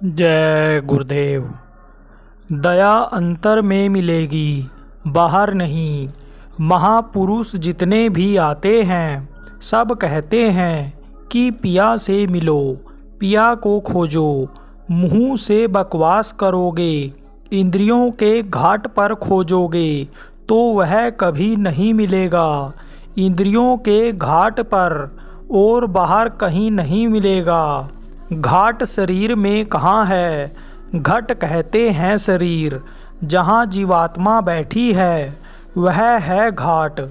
जय गुरुदेव। दया अंतर में मिलेगी, बाहर नहीं। महापुरुष जितने भी आते हैं सब कहते हैं कि पिया से मिलो, पिया को खोजो। मुंह से बकवास करोगे, इंद्रियों के घाट पर खोजोगे तो वह कभी नहीं मिलेगा। इंद्रियों के घाट पर और बाहर कहीं नहीं मिलेगा। घाट शरीर में कहाँ है? घट कहते हैं शरीर। जहाँ जीवात्मा बैठी है वह है घाट।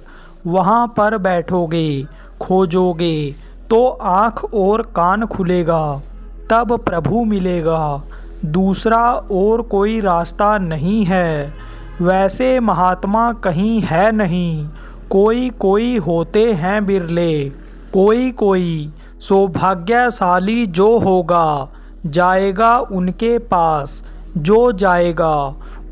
वहाँ पर बैठोगे, खोजोगे तो आँख और कान खुलेगा, तब प्रभु मिलेगा। दूसरा और कोई रास्ता नहीं है। वैसे महात्मा कहीं है नहीं। कोई कोई होते हैं बिरले। कोई कोई सौभाग्यशाली जो होगा जाएगा उनके पास। जो जाएगा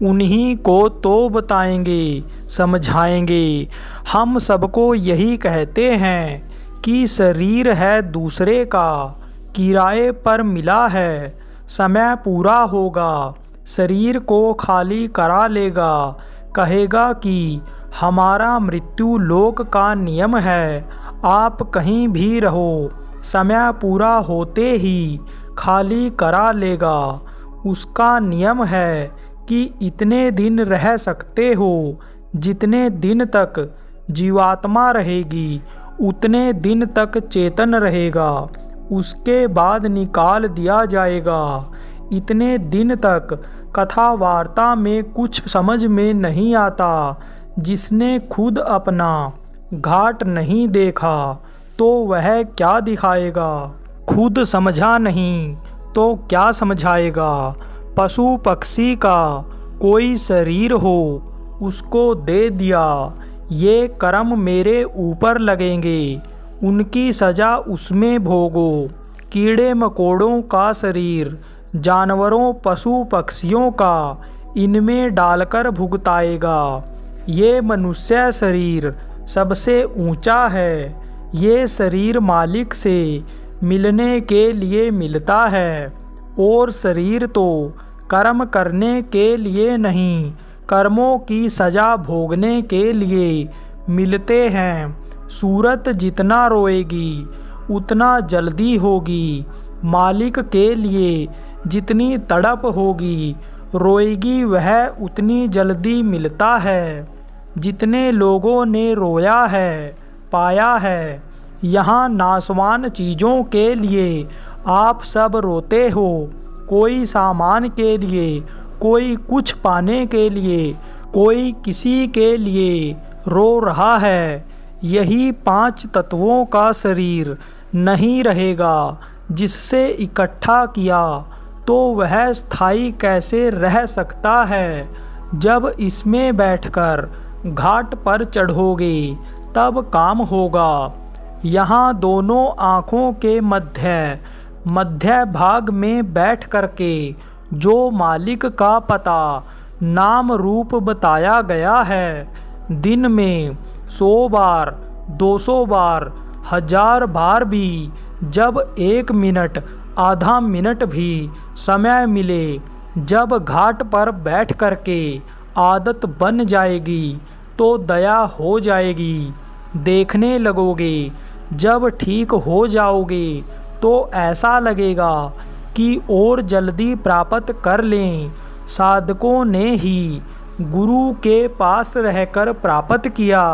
उन्हीं को तो बताएंगे, समझाएंगे। हम सबको यही कहते हैं कि शरीर है दूसरे का, किराए पर मिला है। समय पूरा होगा, शरीर को खाली करा लेगा। कहेगा कि हमारा मृत्यु लोक का नियम है, आप कहीं भी रहो। समय पूरा होते ही खाली करा लेगा। उसका नियम है कि इतने दिन रह सकते हो। जितने दिन तक जीवात्मा रहेगी उतने दिन तक चेतन रहेगा। उसके बाद निकाल दिया जाएगा। इतने दिन तक कथा वार्ता में कुछ समझ में नहीं आता। जिसने खुद अपना घाट नहीं देखा तो वह क्या दिखाएगा? खुद समझा नहीं तो क्या समझाएगा? पशु पक्षी का कोई शरीर हो, उसको दे दिया। ये कर्म मेरे ऊपर लगेंगे, उनकी सज़ा उसमें भोगो। कीड़े मकोड़ों का शरीर, जानवरों पशु पक्षियों का इनमें डालकर भुगताएगा। ये मनुष्य शरीर सबसे ऊंचा है। ये शरीर मालिक से मिलने के लिए मिलता है। और शरीर तो कर्म करने के लिए नहीं, कर्मों की सज़ा भोगने के लिए मिलते हैं। सूरत जितना रोएगी उतना जल्दी होगी। मालिक के लिए जितनी तड़प होगी रोएगी वह उतनी जल्दी मिलता है। जितने लोगों ने रोया है, पाया है। यहाँ नाशवान चीज़ों के लिए आप सब रोते हो। कोई सामान के लिए, कोई कुछ पाने के लिए, कोई किसी के लिए रो रहा है। यही 5 तत्वों का शरीर नहीं रहेगा। जिससे इकट्ठा किया तो वह स्थायी कैसे रह सकता है? जब इसमें बैठकर घाट पर चढ़ोगे तब काम होगा। यहाँ दोनों आँखों के मध्य भाग में बैठ करके जो मालिक का पता नाम रूप बताया गया है, दिन में 100 बार 200 बार 1000 बार भी जब 1 मिनट आधा मिनट भी समय मिले, जब घाट पर बैठ करके आदत बन जाएगी तो दया हो जाएगी। देखने लगोगे। जब ठीक हो जाओगे तो ऐसा लगेगा कि और जल्दी प्राप्त कर लें। साधकों ने ही गुरु के पास रहकर प्राप्त किया।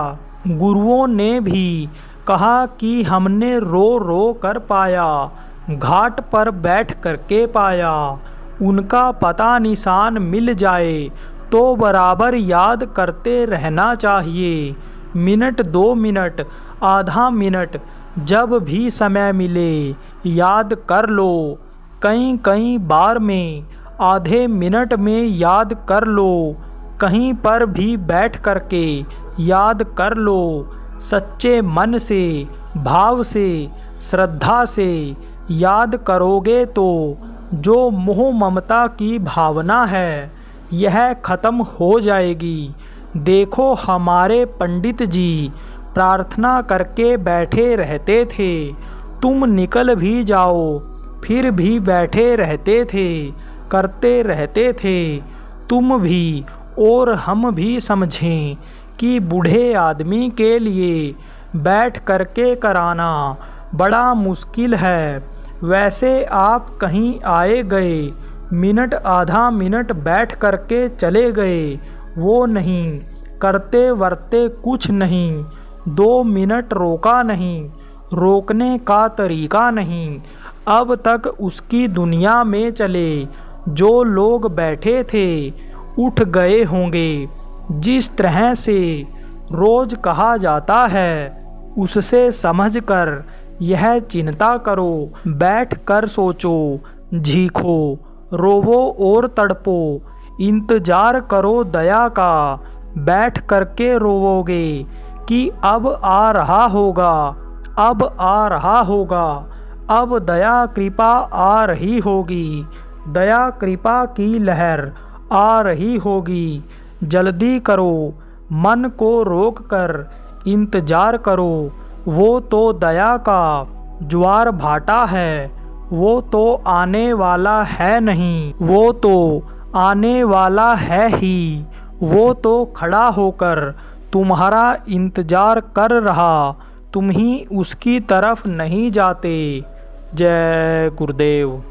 गुरुओं ने भी कहा कि हमने रो रो कर पाया, घाट पर बैठ करके पाया। उनका पता निशान मिल जाए तो बराबर याद करते रहना चाहिए। मिनट 2 मिनट आधा मिनट जब भी समय मिले याद कर लो। कई कई बार में आधे मिनट में याद कर लो। कहीं पर भी बैठ करके याद कर लो। सच्चे मन से, भाव से, श्रद्धा से याद करोगे तो जो मोह ममता की भावना है यह खत्म हो जाएगी। देखो हमारे पंडित जी प्रार्थना करके बैठे रहते थे। तुम निकल भी जाओ फिर भी बैठे रहते थे, करते रहते थे। तुम भी और हम भी समझें कि बूढ़े आदमी के लिए बैठ करके कराना बड़ा मुश्किल है। वैसे आप कहीं आए गए, मिनट आधा मिनट बैठ करके चले गए, वो नहीं, करते वर्ते कुछ नहीं, 2 मिनट रोका नहीं, रोकने का तरीका नहीं। अब तक उसकी दुनिया में चले जो लोग बैठे थे उठ गए होंगे। जिस तरह से रोज कहा जाता है उससे समझकर यह चिंता करो, बैठ कर सोचो, झीखो, रोवो और तड़पो, इंतजार करो दया का। बैठ करके रोवोगे कि अब आ रहा होगा, अब आ रहा होगा, अब दया कृपा आ रही होगी, दया कृपा की लहर आ रही होगी। जल्दी करो, मन को रोक कर इंतजार करो, वो तो दया का ज्वार भाटा है, वो तो आने वाला है नहीं, वो तो आने वाला है ही, वो तो खड़ा होकर तुम्हारा इंतजार कर रहा, तुम ही उसकी तरफ नहीं जाते। जय गुरुदेव।